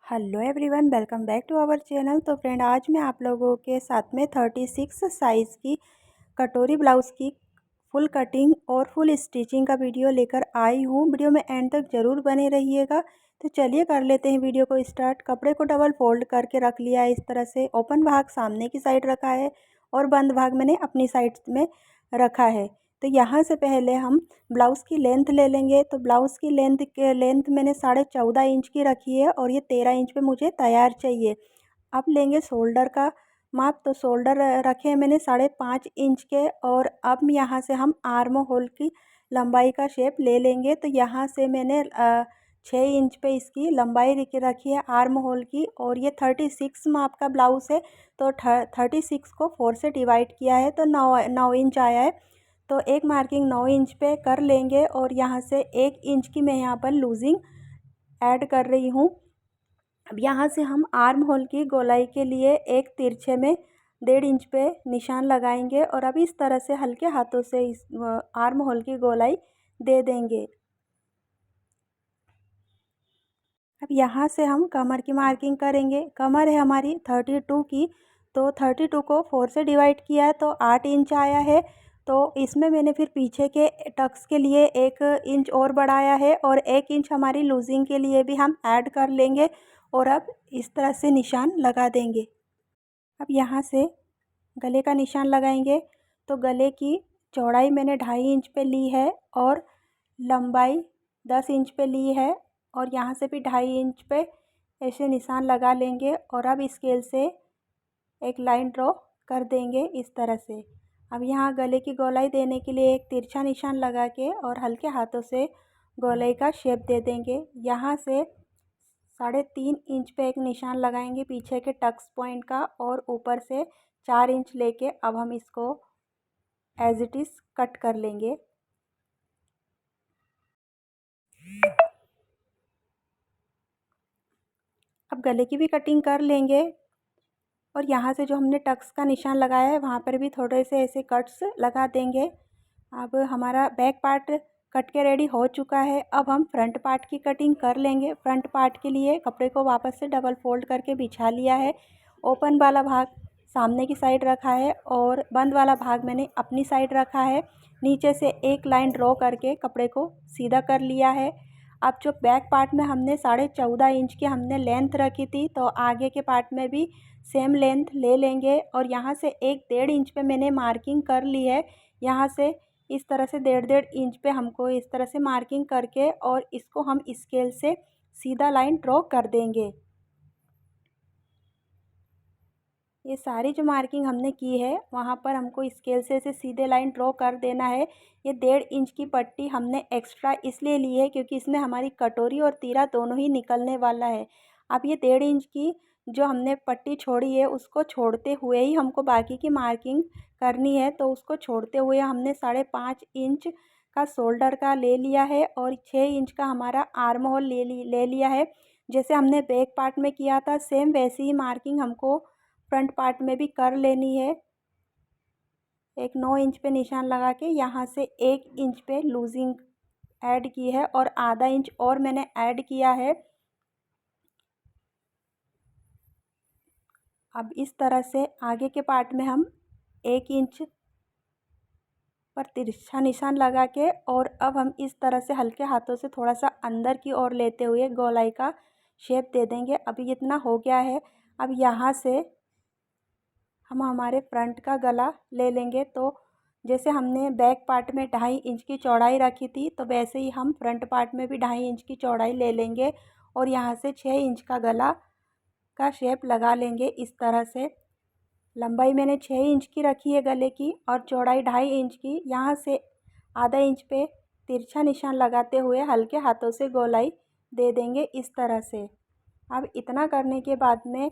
Hello everyone, welcome back to our channel. तो friend, आज मैं आप लोगों के साथ में 36 साइज़ की कटोरी ब्लाउज़ की फुल कटिंग और फुल स्टिचिंग का वीडियो लेकर आई हूँ। वीडियो में एंड तक ज़रूर बने रहिएगा। तो चलिए कर लेते हैं वीडियो को स्टार्ट। कपड़े को डबल फोल्ड करके रख लिया है इस तरह से। ओपन भाग सामने की साइड रखा है और बंद भाग मैंने अपनी साइड में रखा है। तो यहाँ से पहले हम ब्लाउज़ की लेंथ ले लेंगे। तो ब्लाउज़ की लेंथ मैंने 14.5 इंच की रखी है और ये 13 इंच पे मुझे तैयार चाहिए। अब लेंगे शोल्डर का माप। तो शोल्डर रखे हैं मैंने 5.5 इंच के। और अब यहाँ से हम आर्म होल की लंबाई का शेप ले लेंगे। तो यहाँ से मैंने 6 इंच पे इसकी लंबाई रखी है आर्म होल की। और ये 36 माप का ब्लाउज़ है। तो 36 को 4 से डिवाइड किया है तो 9 इंच आया है। तो एक मार्किंग 9 इंच पे कर लेंगे और यहाँ से 1 इंच की मैं यहाँ पर लूजिंग ऐड कर रही हूँ। अब यहाँ से हम आर्म होल की गोलाई के लिए एक तिरछे में 1.5 इंच पे निशान लगाएंगे और अब इस तरह से हल्के हाथों से इस आर्म होल की गोलाई दे देंगे। अब यहाँ से हम कमर की मार्किंग करेंगे। कमर है हमारी 32 की। तो 32 को 4 से डिवाइड किया है तो 8 इंच आया है। तो इसमें मैंने फिर पीछे के टक्स के लिए 1 इंच और बढ़ाया है और 1 इंच हमारी लूजिंग के लिए भी हम ऐड कर लेंगे। और अब इस तरह से निशान लगा देंगे। अब यहाँ से गले का निशान लगाएंगे। तो गले की चौड़ाई मैंने 2.5 इंच पे ली है और लंबाई 10 इंच पे ली है। और यहाँ से भी 2.5 इंच पे ऐसे निशान लगा लेंगे और अब स्केल से एक लाइन ड्रॉ कर देंगे इस तरह से। अब यहाँ गले की गोलाई देने के लिए एक तिरछा निशान लगा के और हल्के हाथों से गोलाई का शेप दे देंगे। यहाँ से 3.5 इंच पे एक निशान लगाएंगे पीछे के टक्स पॉइंट का और ऊपर से 4 इंच लेके अब हम इसको एज इट इज़ कट कर लेंगे। अब गले की भी कटिंग कर लेंगे और यहाँ से जो हमने टक्स का निशान लगाया है वहाँ पर भी थोड़े से ऐसे कट्स लगा देंगे। अब हमारा बैक पार्ट कट के रेडी हो चुका है। अब हम फ्रंट पार्ट की कटिंग कर लेंगे। फ्रंट पार्ट के लिए कपड़े को वापस से डबल फोल्ड करके बिछा लिया है। ओपन वाला भाग सामने की साइड रखा है और बंद वाला भाग मैंने अपनी साइड रखा है। नीचे से एक लाइन ड्रॉ करके कपड़े को सीधा कर लिया है। अब जो बैक पार्ट में हमने 14.5 इंच की हमने लेंथ रखी थी तो आगे के पार्ट में भी सेम लेंथ ले लेंगे और यहाँ से 1.5 इंच पे मैंने मार्किंग कर ली है। यहाँ से इस तरह से 1.5 इंच पे हमको इस तरह से मार्किंग करके और इसको हम स्केल से सीधा लाइन ड्रॉ कर देंगे। ये सारी जो मार्किंग हमने की है वहाँ पर हमको स्केल से ऐसे सीधे लाइन ड्रॉ कर देना है। ये 1.5 इंच की पट्टी हमने एक्स्ट्रा इसलिए ली है क्योंकि इसमें हमारी कटोरी और तीरा दोनों ही निकलने वाला है। अब ये 1.5 इंच की जो हमने पट्टी छोड़ी है उसको छोड़ते हुए ही हमको बाकी की मार्किंग करनी है। तो उसको छोड़ते हुए हमने 5.5 इंच का शोल्डर का ले लिया है और 6 इंच का हमारा आर्म होल ले लिया है। जैसे हमने बैक पार्ट में किया था सेम वैसी ही मार्किंग हमको फ्रंट पार्ट में भी कर लेनी है। एक 9 इंच पे निशान लगा के यहाँ से 1 इंच पे लूजिंग ऐड की है और आधा इंच और मैंने ऐड किया है। अब इस तरह से आगे के पार्ट में हम 1 इंच पर तिरछा निशान लगा के और अब हम इस तरह से हल्के हाथों से थोड़ा सा अंदर की ओर लेते हुए गोलाई का शेप दे देंगे। अभी इतना हो गया है। अब यहाँ से हम हमारे फ्रंट का गला ले लेंगे। तो जैसे हमने बैक पार्ट में 2.5 इंच की चौड़ाई रखी थी तो वैसे ही हम फ्रंट पार्ट में भी 2.5 इंच की चौड़ाई ले लेंगे और यहाँ से 6 इंच का गला का शेप लगा लेंगे इस तरह से। लंबाई मैंने 6 इंच की रखी है गले की और चौड़ाई 2.5 इंच की। यहाँ से आधा इंच पे तिरछा निशान लगाते हुए हल्के हाथों से गोलाई दे देंगे इस तरह से। अब इतना करने के बाद में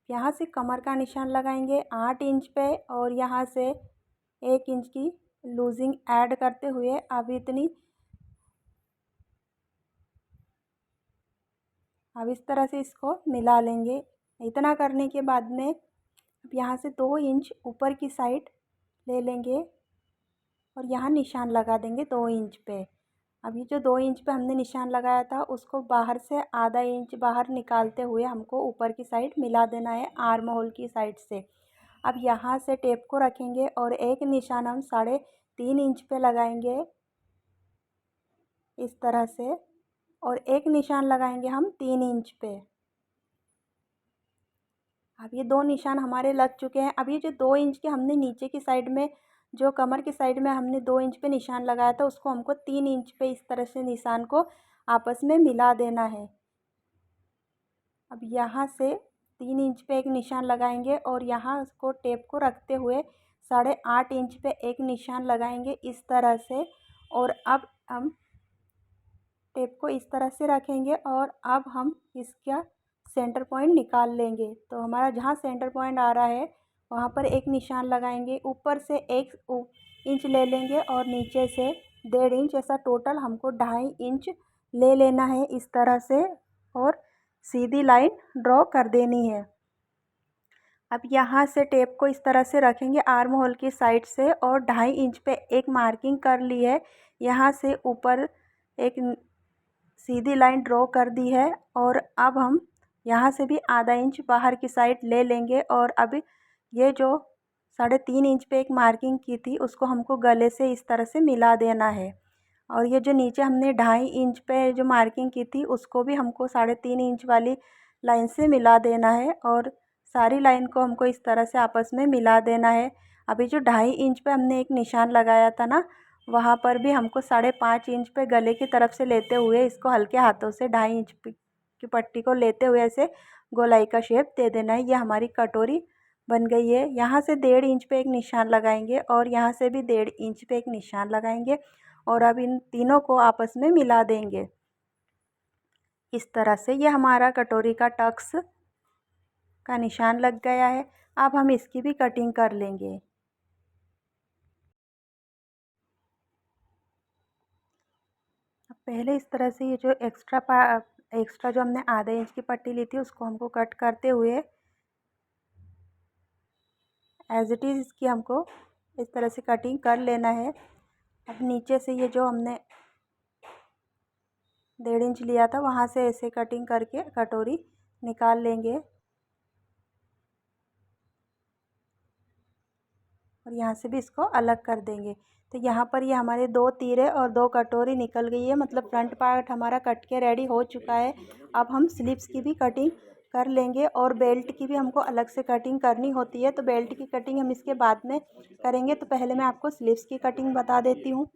यहाँ से कमर का निशान लगाएंगे 8 इंच पे और यहाँ से 1 इंच की लूजिंग ऐड करते हुए अब इस तरह से इसको मिला लेंगे। इतना करने के बाद में अब यहाँ से 2 इंच ऊपर की साइड ले लेंगे और यहाँ निशान लगा देंगे 2 इंच पे। अब ये जो 2 इंच पे हमने निशान लगाया था उसको बाहर से आधा इंच बाहर निकालते हुए हमको ऊपर की साइड मिला देना है आर्म होल की साइड से। अब यहाँ से टेप को रखेंगे और एक निशान हम 3.5 इंच पे लगाएंगे इस तरह से, और एक निशान लगाएंगे हम 3 इंच पे। अब ये 2 निशान हमारे लग चुके हैं। अब ये जो 2 इंच के हमने नीचे की साइड में, जो कमर की साइड में हमने 2 इंच पे निशान लगाया था, उसको हमको 3 इंच पे इस तरह से निशान को आपस में मिला देना है। अब यहाँ से 3 इंच पे एक निशान लगाएंगे और यहाँ उसको टेप को रखते हुए 8.5 इंच पे एक निशान लगाएंगे इस तरह से। और अब हम टेप को इस तरह से रखेंगे और अब हम इसका सेंटर पॉइंट निकाल लेंगे। तो हमारा जहाँ सेंटर पॉइंट आ रहा है वहाँ पर एक निशान लगाएंगे, ऊपर से 1 इंच ले लेंगे और नीचे से 1.5 इंच, ऐसा टोटल हमको 2.5 इंच ले लेना है इस तरह से, और सीधी लाइन ड्रॉ कर देनी है। अब यहाँ से टेप को इस तरह से रखेंगे आर्म होल की साइड से और 2.5 इंच पे एक मार्किंग कर ली है। यहाँ से ऊपर एक सीधी लाइन ड्रॉ कर दी है और अब हम यहाँ से भी आधा इंच बाहर की साइड ले लेंगे और अब ये जो 3.5 इंच पे एक मार्किंग की थी उसको हमको गले से इस तरह से मिला देना है। और ये जो नीचे हमने 2.5 इंच पे जो मार्किंग की थी उसको भी हमको 3.5 इंच वाली लाइन से मिला देना है और सारी लाइन को हमको इस तरह से आपस में मिला देना है। अभी जो 2.5 इंच पे हमने एक निशान लगाया था ना, वहाँ पर भी हमको 5.5 इंच पे गले की तरफ से लेते हुए इसको हल्के हाथों से 2.5 इंच की पट्टी को लेते हुए ऐसे गोलाई का शेप दे देना है। ये हमारी कटोरी बन गई है। यहाँ से 1.5 इंच पे एक निशान लगाएंगे और यहाँ से भी 1.5 इंच पे एक निशान लगाएंगे और अब इन तीनों को आपस में मिला देंगे इस तरह से। ये हमारा कटोरी का टक्स का निशान लग गया है। अब हम इसकी भी कटिंग कर लेंगे। अब पहले इस तरह से ये जो एक्स्ट्रा जो हमने आधा इंच की पट्टी ली थी उसको हमको कट करते हुए एज इट इज़ इसकी हमको इस तरह से कटिंग कर लेना है। अब नीचे से ये जो हमने 1.5 इंच लिया था वहाँ से ऐसे कटिंग करके कटोरी निकाल लेंगे और यहाँ से भी इसको अलग कर देंगे। तो यहाँ पर ये हमारे 2 तीरे और 2 कटोरी निकल गई है, मतलब फ्रंट पार्ट हमारा कट के रेडी हो चुका है। अब हम स्लीव्स की भी कटिंग कर लेंगे और बेल्ट की भी हमको अलग से कटिंग करनी होती है, तो बेल्ट की कटिंग हम इसके बाद में करेंगे। तो पहले मैं आपको स्लीव्स की कटिंग बता देती हूँ।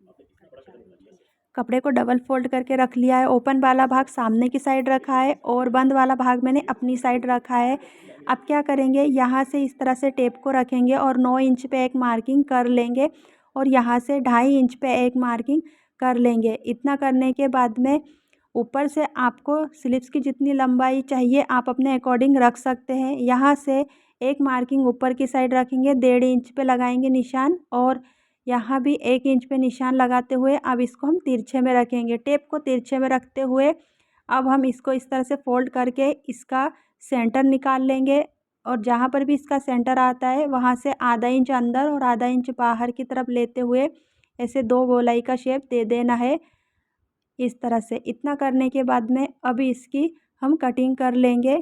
कपड़े को डबल फोल्ड करके रख लिया है। ओपन वाला भाग सामने की साइड रखा है और बंद वाला भाग मैंने अपनी साइड रखा है। अब क्या करेंगे, यहाँ से इस तरह से टेप को रखेंगे और 9 इंच पे एक मार्किंग कर लेंगे और यहाँ से 2.5 इंच पे एक मार्किंग कर लेंगे। इतना करने के बाद में ऊपर से आपको स्लीव्स की जितनी लंबाई चाहिए आप अपने अकॉर्डिंग रख सकते हैं। यहाँ से एक मार्किंग ऊपर की साइड रखेंगे, 1.5 इंच पे लगाएंगे निशान और यहाँ भी 1 इंच पे निशान लगाते हुए अब इसको हम तिरछे में रखेंगे। टेप को तिरछे में रखते हुए अब हम इसको इस तरह से फोल्ड करके इसका सेंटर निकाल लेंगे और जहाँ पर भी इसका सेंटर आता है वहाँ से आधा इंच अंदर और आधा इंच बाहर की तरफ लेते हुए ऐसे 2 गोलाई का शेप दे देना है इस तरह से। इतना करने के बाद में अभी इसकी हम कटिंग कर लेंगे।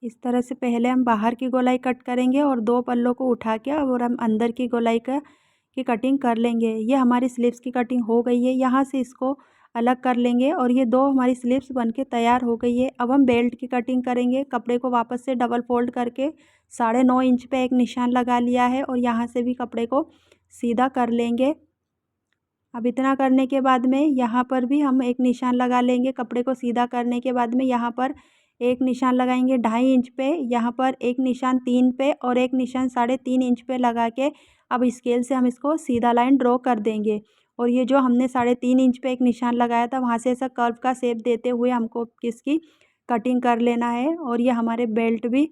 इस तरह से पहले हम बाहर की गोलाई कट करेंगे और 2 पल्लों को उठा के और हम अंदर की गोलाई की कटिंग कर लेंगे। ये हमारी स्लीव्स की कटिंग हो गई है। यहाँ से इसको अलग कर लेंगे और ये 2 हमारी स्लीव्स बनके तैयार हो गई है। अब हम बेल्ट की कटिंग करेंगे। कपड़े को वापस से डबल फोल्ड करके 9.5 इंच पे एक निशान लगा लिया है और यहाँ से भी कपड़े को सीधा कर लेंगे। अब इतना करने के बाद में यहाँ पर भी हम एक निशान लगा लेंगे। कपड़े को सीधा करने के बाद में यहाँ पर एक निशान लगाएंगे 2.5 इंच पे, यहाँ पर एक निशान 3 पे और एक निशान 3.5 इंच पे लगा के अब स्केल से हम इसको सीधा लाइन ड्रॉ कर देंगे। और ये जो हमने 3.5 इंच पे एक निशान लगाया था वहाँ से ऐसा कर्व का शेप देते हुए हमको इसकी कटिंग कर लेना है। और ये हमारे बेल्ट भी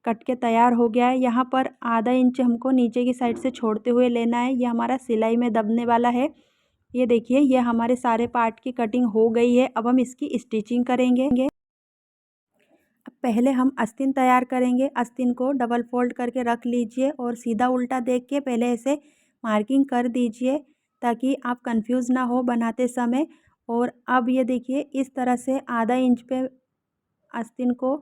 कट के तैयार हो गया है। यहाँ पर आधा इंच हमको नीचे की साइड से छोड़ते हुए लेना है। ये हमारा सिलाई में दबने वाला है। ये देखिए ये हमारे सारे पार्ट की कटिंग हो गई है। अब हम इसकी स्टिचिंग करेंगे। अब पहले हम आस्तीन तैयार करेंगे। आस्तीन को डबल फोल्ड करके रख लीजिए और सीधा उल्टा देख के पहले ऐसे मार्किंग कर दीजिए ताकि आप कंफ्यूज ना हो बनाते समय। और अब ये देखिए इस तरह से आधा इंच पे आस्तीन को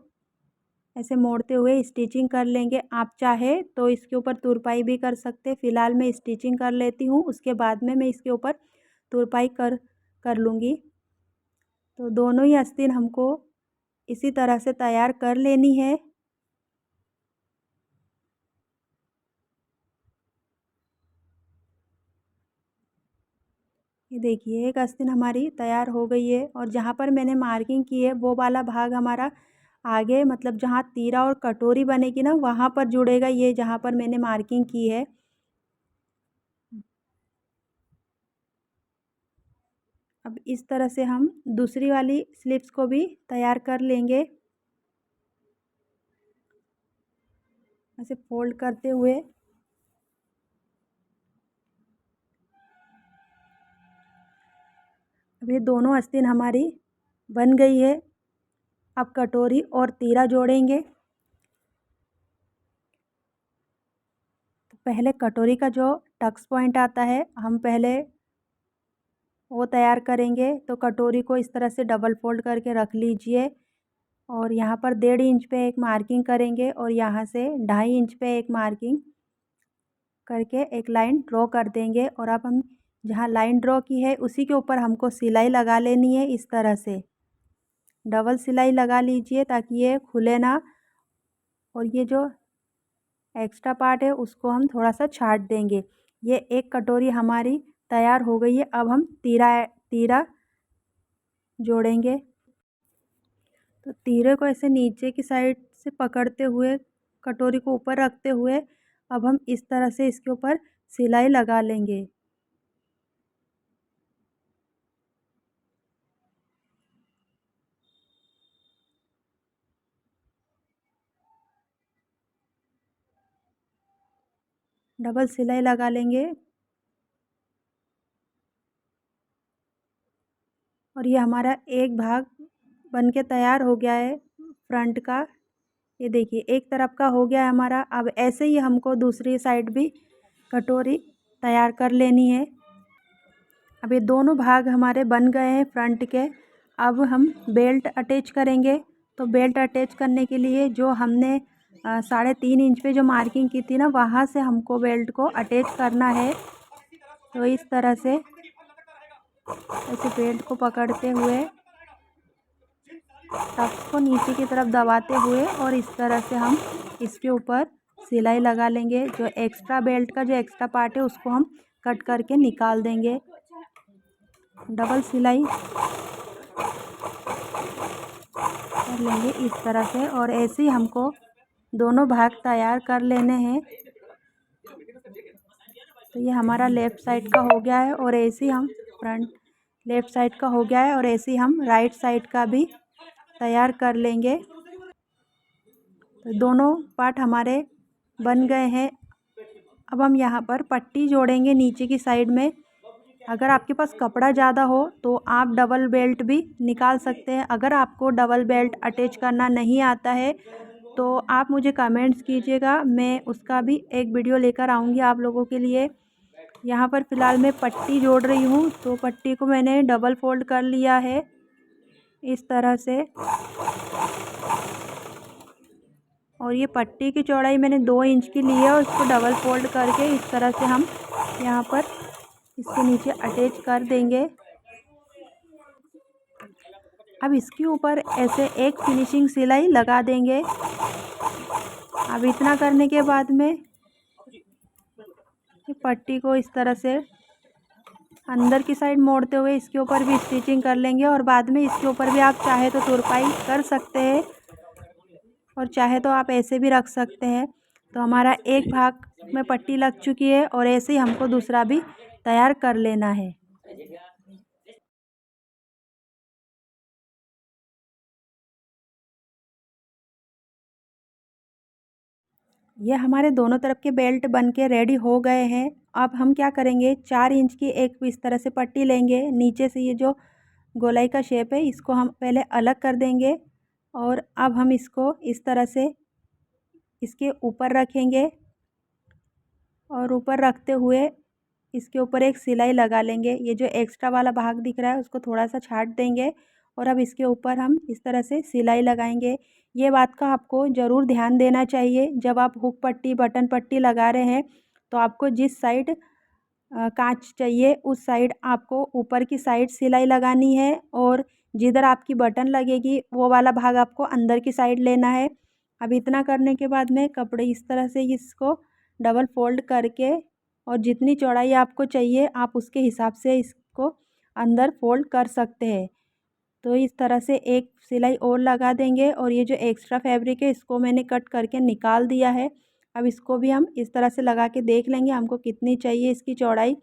ऐसे मोड़ते हुए स्टिचिंग कर लेंगे। आप चाहे तो इसके ऊपर तुरपाई भी कर सकते हैं। फ़िलहाल मैं स्टिचिंग कर लेती हूँ, उसके बाद में मैं इसके ऊपर तुरपाई कर लूँगी। तो दोनों ही आस्तीन हमको इसी तरह से तैयार कर लेनी है। ये देखिए एक आस्तीन हमारी तैयार हो गई है और जहाँ पर मैंने मार्किंग की है वो वाला भाग हमारा आगे मतलब जहाँ तीरा और कटोरी बनेगी ना वहाँ पर जुड़ेगा, ये जहाँ पर मैंने मार्किंग की है। अब इस तरह से हम दूसरी वाली स्लिप्स को भी तैयार कर लेंगे, ऐसे फोल्ड करते हुए। अब ये दोनों आस्तीन हमारी बन गई है। अब कटोरी और तीरा जोड़ेंगे। तो पहले कटोरी का जो टक्स पॉइंट आता है हम पहले वो तैयार करेंगे। तो कटोरी को इस तरह से डबल फोल्ड करके रख लीजिए और यहाँ पर 1.5 इंच पे एक मार्किंग करेंगे और यहाँ से 2.5 इंच पे एक मार्किंग करके एक लाइन ड्रॉ कर देंगे। और अब हम जहाँ लाइन ड्रॉ की है उसी के ऊपर हमको सिलाई लगा लेनी है। इस तरह से डबल सिलाई लगा लीजिए ताकि ये खुले ना। और ये जो एक्स्ट्रा पार्ट है उसको हम थोड़ा सा छाट देंगे। ये एक कटोरी हमारी तैयार हो गई है। अब हम तीरा जोड़ेंगे। तो तीरे को ऐसे नीचे की साइड से पकड़ते हुए कटोरी को ऊपर रखते हुए अब हम इस तरह से इसके ऊपर सिलाई लगा लेंगे। डबल सिलाई लगा लेंगे और ये हमारा एक भाग बन के तैयार हो गया है फ्रंट का। ये देखिए एक तरफ का हो गया है हमारा। अब ऐसे ही हमको दूसरी साइड भी कटोरी तैयार कर लेनी है। अब ये दोनों भाग हमारे बन गए हैं फ्रंट के। अब हम बेल्ट अटैच करेंगे। तो बेल्ट अटैच करने के लिए जो हमने 3.5 इंच पे जो मार्किंग की थी ना वहाँ से हमको बेल्ट को अटैच करना है। तो इस तरह से ऐसे बेल्ट को पकड़ते हुए टक्स को नीचे की तरफ दबाते हुए और इस तरह से हम इसके ऊपर सिलाई लगा लेंगे। जो एक्स्ट्रा बेल्ट का जो एक्स्ट्रा पार्ट है उसको हम कट करके निकाल देंगे। डबल सिलाई कर लेंगे इस तरह से और ऐसे ही हमको दोनों भाग तैयार कर लेने हैं। तो ये हमारा लेफ़्ट साइड का हो गया है और ऐसे ही हम फ्रंट लेफ़्ट साइड का हो गया है और ऐसे ही हम राइट साइड का भी तैयार कर लेंगे। तो दोनों पार्ट हमारे बन गए हैं। अब हम यहाँ पर पट्टी जोड़ेंगे नीचे की साइड में। अगर आपके पास कपड़ा ज़्यादा हो तो आप डबल बेल्ट भी निकाल सकते हैं। अगर आपको डबल बेल्ट अटैच करना नहीं आता है तो आप मुझे कमेंट्स कीजिएगा, मैं उसका भी एक वीडियो लेकर आऊँगी आप लोगों के लिए। यहाँ पर फ़िलहाल मैं पट्टी जोड़ रही हूँ। तो पट्टी को मैंने डबल फोल्ड कर लिया है इस तरह से। और ये पट्टी की चौड़ाई मैंने 2 इंच की ली है और इसको डबल फोल्ड करके इस तरह से हम यहाँ पर इसके नीचे अटैच कर देंगे। अब इसके ऊपर ऐसे एक फिनिशिंग सिलाई लगा देंगे। अब इतना करने के बाद में पट्टी को इस तरह से अंदर की साइड मोड़ते हुए इसके ऊपर भी स्टिचिंग कर लेंगे और बाद में इसके ऊपर भी आप चाहे तो तुरपाई कर सकते हैं और चाहे तो आप ऐसे भी रख सकते हैं। तो हमारा एक भाग में पट्टी लग चुकी है और ऐसे ही हमको दूसरा भी तैयार कर लेना है। ये हमारे दोनों तरफ के बेल्ट बन के रेडी हो गए हैं। अब हम क्या करेंगे, 4 इंच की एक इस तरह से पट्टी लेंगे। नीचे से ये जो गोलाई का शेप है इसको हम पहले अलग कर देंगे और अब हम इसको इस तरह से इसके ऊपर रखेंगे और ऊपर रखते हुए इसके ऊपर एक सिलाई लगा लेंगे। ये जो एक्स्ट्रा वाला भाग दिख रहा है उसको थोड़ा सा छाट देंगे और अब इसके ऊपर हम इस तरह से सिलाई लगाएंगे। ये बात का आपको ज़रूर ध्यान देना चाहिए, जब आप हुक पट्टी बटन पट्टी लगा रहे हैं तो आपको जिस साइड कांच चाहिए उस साइड आपको ऊपर की साइड सिलाई लगानी है और जिधर आपकी बटन लगेगी वो वाला भाग आपको अंदर की साइड लेना है। अब इतना करने के बाद में कपड़े इस तरह से इसको डबल फोल्ड करके और जितनी चौड़ाई आपको चाहिए आप उसके हिसाब से इसको अंदर फोल्ड कर सकते हैं। तो इस तरह से एक सिलाई और लगा देंगे और ये जो एक्स्ट्रा फैब्रिक है इसको मैंने कट करके निकाल दिया है। अब इसको भी हम इस तरह से लगा के देख लेंगे हमको कितनी चाहिए इसकी चौड़ाई।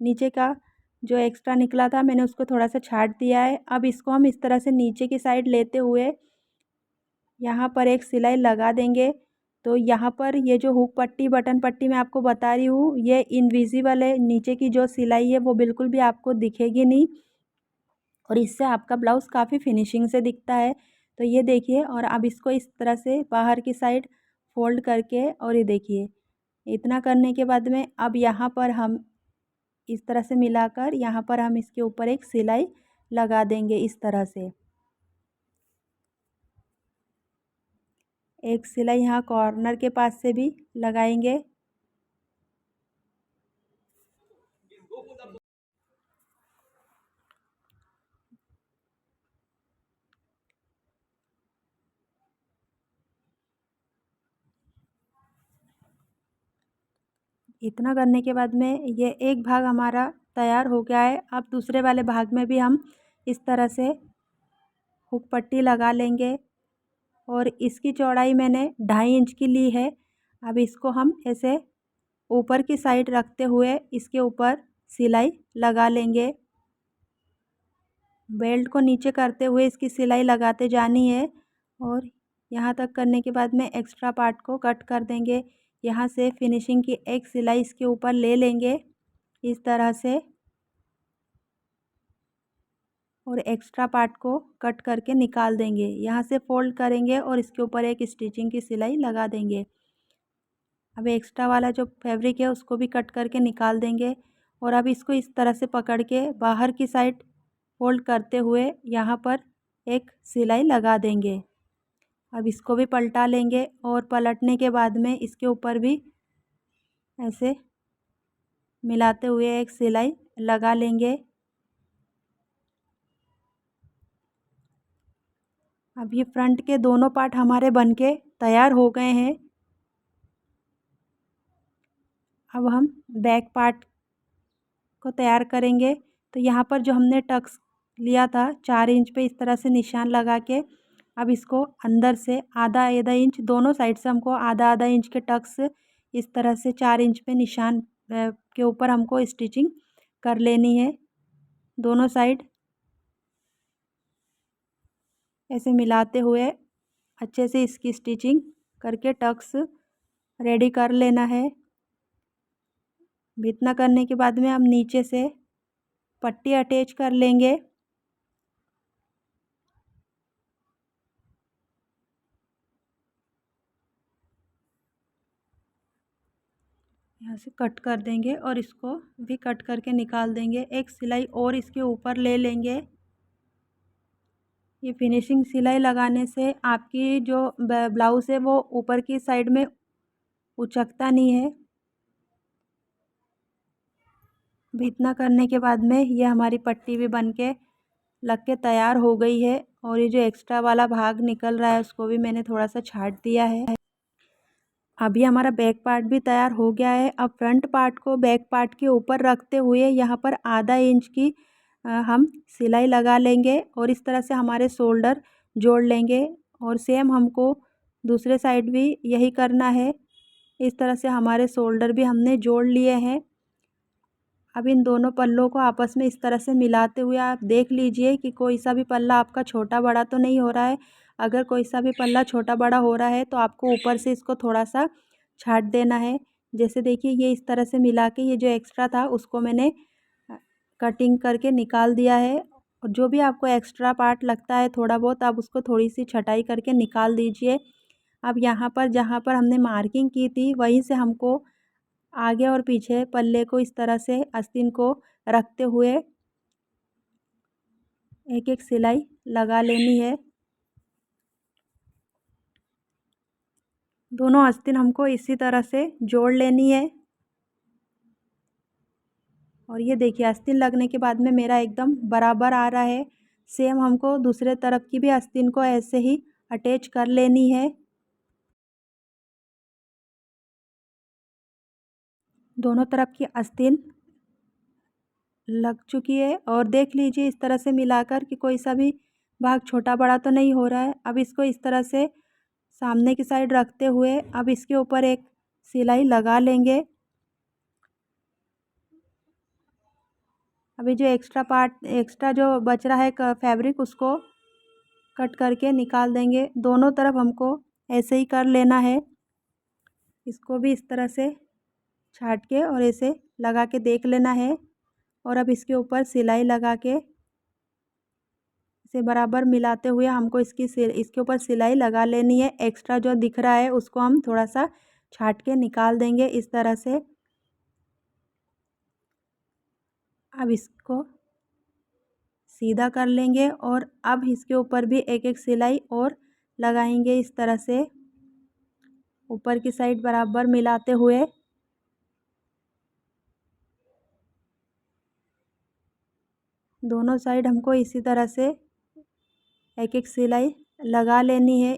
नीचे का जो एक्स्ट्रा निकला था मैंने उसको थोड़ा सा छाट दिया है। अब इसको हम इस तरह से नीचे की साइड लेते हुए यहाँ पर एक सिलाई लगा देंगे। तो यहाँ पर ये जो हुक पट्टी बटन पट्टी मैं आपको बता रही हूँ ये इनविजिबल है, नीचे की जो सिलाई है वो बिल्कुल भी आपको दिखेगी नहीं और इससे आपका ब्लाउज़ काफ़ी फिनिशिंग से दिखता है। तो ये देखिए, और अब इसको इस तरह से बाहर की साइड फोल्ड करके और ये देखिए इतना करने के बाद में अब यहाँ पर हम इस तरह से मिलाकर यहाँ पर हम इसके ऊपर एक सिलाई लगा देंगे इस तरह से। एक सिलाई यहाँ कॉर्नर के पास से भी लगाएंगे। इतना करने के बाद में ये एक भाग हमारा तैयार हो गया है। अब दूसरे वाले भाग में भी हम इस तरह से हुक पट्टी लगा लेंगे और इसकी चौड़ाई मैंने 2.5 इंच की ली है। अब इसको हम ऐसे ऊपर की साइड रखते हुए इसके ऊपर सिलाई लगा लेंगे। बेल्ट को नीचे करते हुए इसकी सिलाई लगाते जानी है और यहाँ तक करने के बाद में एक्स्ट्रा पार्ट को कट कर देंगे। यहाँ से फिनिशिंग की एक सिलाई इसके ऊपर ले लेंगे इस तरह से और एक्स्ट्रा पार्ट को कट करके निकाल देंगे। यहाँ से फोल्ड करेंगे और इसके ऊपर एक स्टिचिंग की सिलाई लगा देंगे। अब एक्स्ट्रा वाला जो फैब्रिक है उसको भी कट करके निकाल देंगे और अब इसको इस तरह से पकड़ के बाहर की साइड फोल्ड करते हुए यहाँ पर एक सिलाई लगा देंगे। अब इसको भी पलटा लेंगे और पलटने के बाद में इसके ऊपर भी ऐसे मिलाते हुए एक सिलाई लगा लेंगे। अब ये फ्रंट के दोनों पार्ट हमारे बनके तैयार हो गए हैं। अब हम बैक पार्ट को तैयार करेंगे। तो यहाँ पर जो हमने टक्स लिया था 4 इंच पे इस तरह से निशान लगा के अब इसको अंदर से आधा आधा इंच दोनों साइड से हमको आधा आधा इंच के टक्स इस तरह से 4 इंच पे निशान के ऊपर हमको स्टिचिंग कर लेनी है। दोनों साइड ऐसे मिलाते हुए अच्छे से इसकी स्टिचिंग करके टक्स रेडी कर लेना है। इतना करने के बाद में हम नीचे से पट्टी अटैच कर लेंगे। यहाँ से कट कर देंगे और इसको भी कट करके निकाल देंगे। एक सिलाई और इसके ऊपर ले लेंगे। ये फिनिशिंग सिलाई लगाने से आपकी जो ब्लाउज़ है वो ऊपर की साइड में उचकता नहीं है। अब इतना करने के बाद में ये हमारी पट्टी भी बन के लग के तैयार हो गई है और ये जो एक्स्ट्रा वाला भाग निकल रहा है उसको भी मैंने थोड़ा सा छाट दिया है। अभी हमारा बैक पार्ट भी तैयार हो गया है। अब फ्रंट पार्ट को बैक पार्ट के ऊपर रखते हुए यहाँ पर आधा इंच की हम सिलाई लगा लेंगे और इस तरह से हमारे शोल्डर जोड़ लेंगे और सेम हमको दूसरे साइड भी यही करना है। इस तरह से हमारे शोल्डर भी हमने जोड़ लिए हैं। अब इन दोनों पल्लों को आपस में इस तरह से मिलाते हुए आप देख लीजिए कि कोई सा भी पल्ला आपका छोटा बड़ा तो नहीं हो रहा है। अगर कोई सा भी पल्ला छोटा बड़ा हो रहा है तो आपको ऊपर से इसको थोड़ा सा छाट देना है। जैसे देखिए ये इस तरह से मिला के ये जो एक्स्ट्रा था उसको मैंने कटिंग करके निकाल दिया है और जो भी आपको एक्स्ट्रा पार्ट लगता है थोड़ा बहुत, आप उसको थोड़ी सी छटाई करके निकाल दीजिए। अब यहाँ पर जहाँ पर हमने मार्किंग की थी वहीं से हमको आगे और पीछे पल्ले को इस तरह से आस्तीन को रखते हुए एक एक सिलाई लगा लेनी है। दोनों आस्तीन हमको इसी तरह से जोड़ लेनी है। और ये देखिए आस्तीन लगने के बाद में मेरा एकदम बराबर आ रहा है। सेम हमको दूसरे तरफ की भी आस्तीन को ऐसे ही अटैच कर लेनी है। दोनों तरफ की आस्तीन लग चुकी है और देख लीजिए इस तरह से मिलाकर कि कोई सा भी भाग छोटा बड़ा तो नहीं हो रहा है। अब इसको इस तरह से सामने की साइड रखते हुए अब इसके ऊपर एक सिलाई लगा लेंगे। अभी जो एक्स्ट्रा जो बच रहा है फैब्रिक उसको कट करके निकाल देंगे। दोनों तरफ हमको ऐसे ही कर लेना है। इसको भी इस तरह से छाट के और ऐसे लगा के देख लेना है। और अब इसके ऊपर सिलाई लगा के इसे बराबर मिलाते हुए हमको इसके ऊपर सिलाई लगा लेनी है। एक्स्ट्रा जो दिख रहा है उसको हम थोड़ा सा छाट के निकाल देंगे इस तरह से। अब इसको सीधा कर लेंगे और अब इसके ऊपर भी एक एक सिलाई और लगाएंगे इस तरह से ऊपर की साइड बराबर मिलाते हुए। दोनों साइड हमको इसी तरह से एक एक सिलाई लगा लेनी है।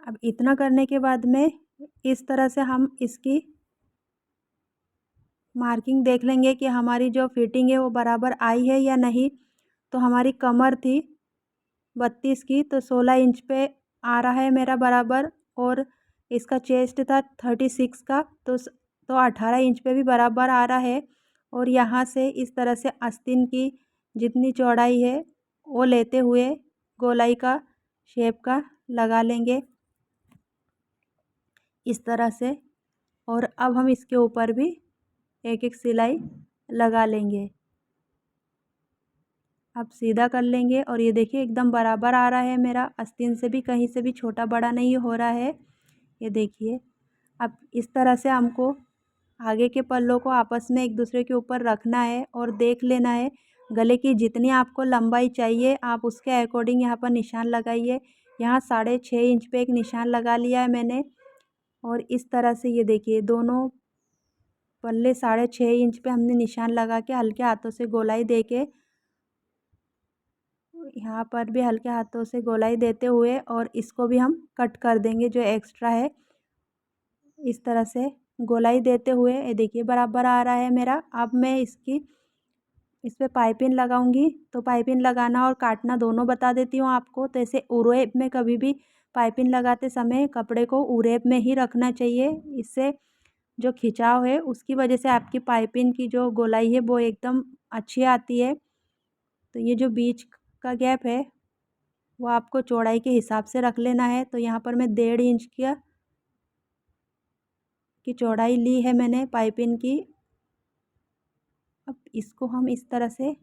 अब इतना करने के बाद में इस तरह से हम इसकी मार्किंग देख लेंगे कि हमारी जो फिटिंग है वो बराबर आई है या नहीं। तो हमारी कमर थी 32 की तो 16 इंच पे आ रहा है मेरा बराबर। और इसका चेस्ट था 36 का तो 18 इंच पे भी बराबर आ रहा है। और यहाँ से इस तरह से आस्तीन की जितनी चौड़ाई है वो लेते हुए गोलाई का शेप का लगा लेंगे इस तरह से। और अब हम इसके ऊपर भी एक एक सिलाई लगा लेंगे। अब सीधा कर लेंगे और ये देखिए एकदम बराबर आ रहा है मेरा। आस्तीन से भी कहीं से भी छोटा बड़ा नहीं हो रहा है। ये देखिए अब इस तरह से हमको आगे के पल्लों को आपस में एक दूसरे के ऊपर रखना है और देख लेना है गले की जितनी आपको लंबाई चाहिए आप उसके अकॉर्डिंग यहाँ पर निशान लगाइए। यहाँ 6.5 इंच पे एक निशान लगा लिया है मैंने। और इस तरह से ये देखिए दोनों पल्ले 6.5 इंच पे हमने निशान लगा के हल्के हाथों से गोलाई दे के यहाँ पर भी हल्के हाथों से गोलाई देते हुए और इसको भी हम कट कर देंगे जो एक्स्ट्रा है। इस तरह से गोलाई देते हुए ये देखिए बराबर आ रहा है मेरा। अब मैं इस पर पाइपिंग लगाऊंगी तो पाइपिंग लगाना और काटना दोनों बता देती हूँ आपको। तो ऐसे उरेब में कभी भी पाइपिंग लगाते समय कपड़े को उरेब में ही रखना चाहिए। इससे जो खिंचाव है उसकी वजह से आपकी पाइपिंग की जो गोलाई है वो एकदम अच्छी आती है। तो ये जो बीच का गैप है वो आपको चौड़ाई के हिसाब से रख लेना है। तो यहाँ पर मैं 1.5 इंच की चौड़ाई ली है मैंने पाइपिंग की। अब इसको हम इस तरह से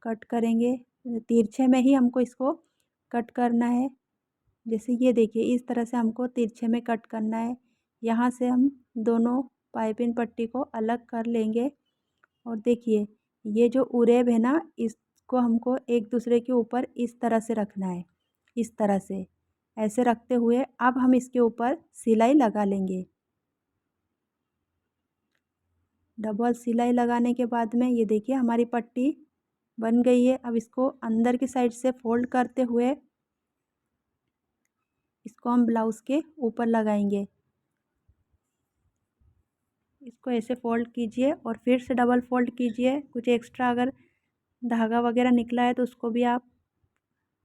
कट करेंगे। तिरछे में ही हमको इसको कट करना है। जैसे ये देखिए इस तरह से हमको तिरछे में कट करना है। यहाँ से हम दोनों पाइपिंग पट्टी को अलग कर लेंगे। और देखिए ये जो उरेब है ना इसको हमको एक दूसरे के ऊपर इस तरह से रखना है। इस तरह से ऐसे रखते हुए अब हम इसके ऊपर सिलाई लगा लेंगे। डबल सिलाई लगाने के बाद में ये देखिए हमारी पट्टी बन गई है। अब इसको अंदर की साइड से फोल्ड करते हुए इसको हम ब्लाउज़ के ऊपर लगाएंगे। इसको ऐसे फोल्ड कीजिए और फिर से डबल फोल्ड कीजिए। कुछ एक्स्ट्रा अगर धागा वगैरह निकला है तो उसको भी आप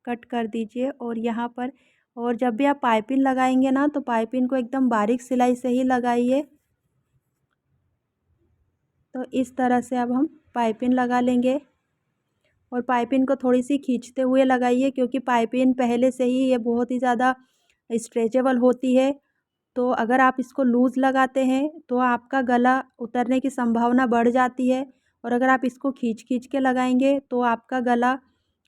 कट कर दीजिए। और यहाँ पर और जब भी आप पाइपिंग लगाएंगे ना तो पाइपिंग को एकदम बारीक सिलाई से ही लगाइए। तो इस तरह से अब हम पाइपिंग लगा लेंगे। और पाइपिंग को थोड़ी सी खींचते हुए लगाइए, क्योंकि पाइपिंग पहले से ही ये बहुत ही ज़्यादा स्ट्रेचेबल होती है। तो अगर आप इसको लूज़ लगाते हैं तो आपका गला उतरने की संभावना बढ़ जाती है, और अगर आप इसको खींच खींच के लगाएंगे तो आपका गला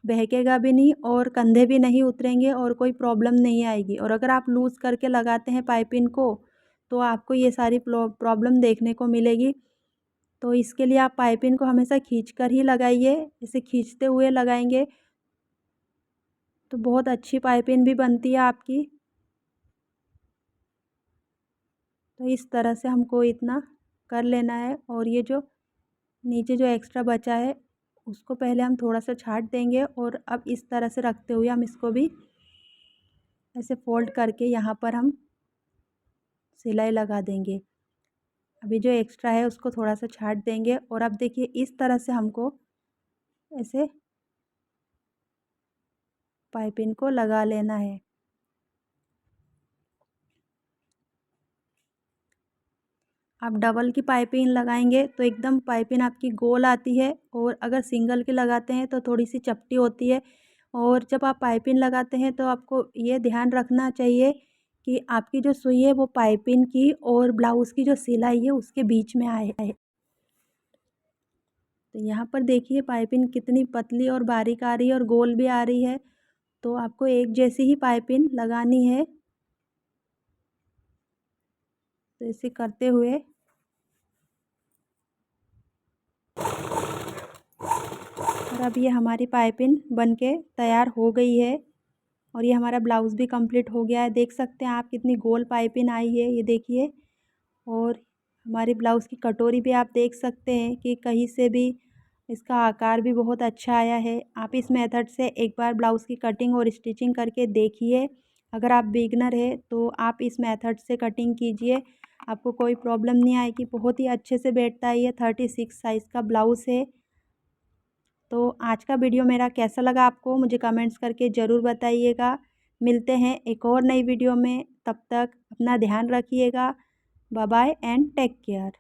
बहकेगा भी नहीं और कंधे भी नहीं उतरेंगे और कोई प्रॉब्लम नहीं आएगी। और अगर आप लूज़ करके लगाते हैं पाइपिंग को तो आपको ये सारी प्रॉब्लम देखने को मिलेगी। तो इसके लिए आप पाइपिंग को हमेशा खींच कर ही लगाइए। इसे खींचते हुए लगाएंगे तो बहुत अच्छी पाइपिंग भी बनती है आपकी। तो इस तरह से हमको इतना कर लेना है। और ये जो नीचे जो एक्स्ट्रा बचा है उसको पहले हम थोड़ा सा छांट देंगे, और अब इस तरह से रखते हुए हम इसको भी ऐसे फोल्ड करके यहाँ पर हम सिलाई लगा देंगे। अभी जो एक्स्ट्रा है उसको थोड़ा सा छांट देंगे, और अब देखिए इस तरह से हमको ऐसे पाइपिंग को लगा लेना है। आप डबल की पाइपिंग लगाएंगे तो एकदम पाइपिंग आपकी गोल आती है, और अगर सिंगल की लगाते हैं तो थोड़ी सी चपटी होती है। और जब आप पाइपिंग लगाते हैं तो आपको ये ध्यान रखना चाहिए कि आपकी जो सुई है वो पाइपिंग की और ब्लाउज़ की जो सिलाई है उसके बीच में आए। तो यहाँ पर देखिए पाइपिंग कितनी पतली और बारीक आ रही है और गोल भी आ रही है। तो आपको एक जैसी ही पाइपिंग लगानी है। तो इसे करते हुए और अब ये हमारी पाइपिंग बनके तैयार हो गई है, और ये हमारा ब्लाउज़ भी कंप्लीट हो गया है। देख सकते हैं आप कितनी गोल पाइपिंग आई है, ये देखिए। और हमारे ब्लाउज़ की कटोरी भी आप देख सकते हैं कि कहीं से भी इसका आकार भी बहुत अच्छा आया है। आप इस मेथड से एक बार ब्लाउज़ की कटिंग और स्टिचिंग करके देखिए। अगर आप बिगनर है तो आप इस मेथड से कटिंग कीजिए, आपको कोई प्रॉब्लम नहीं आएगी। बहुत ही अच्छे से बैठता है। ये 36 साइज़ का ब्लाउज़ है। तो आज का वीडियो मेरा कैसा लगा आपको मुझे कमेंट्स करके ज़रूर बताइएगा। मिलते हैं एक और नई वीडियो में, तब तक अपना ध्यान रखिएगा। Bye bye and take care.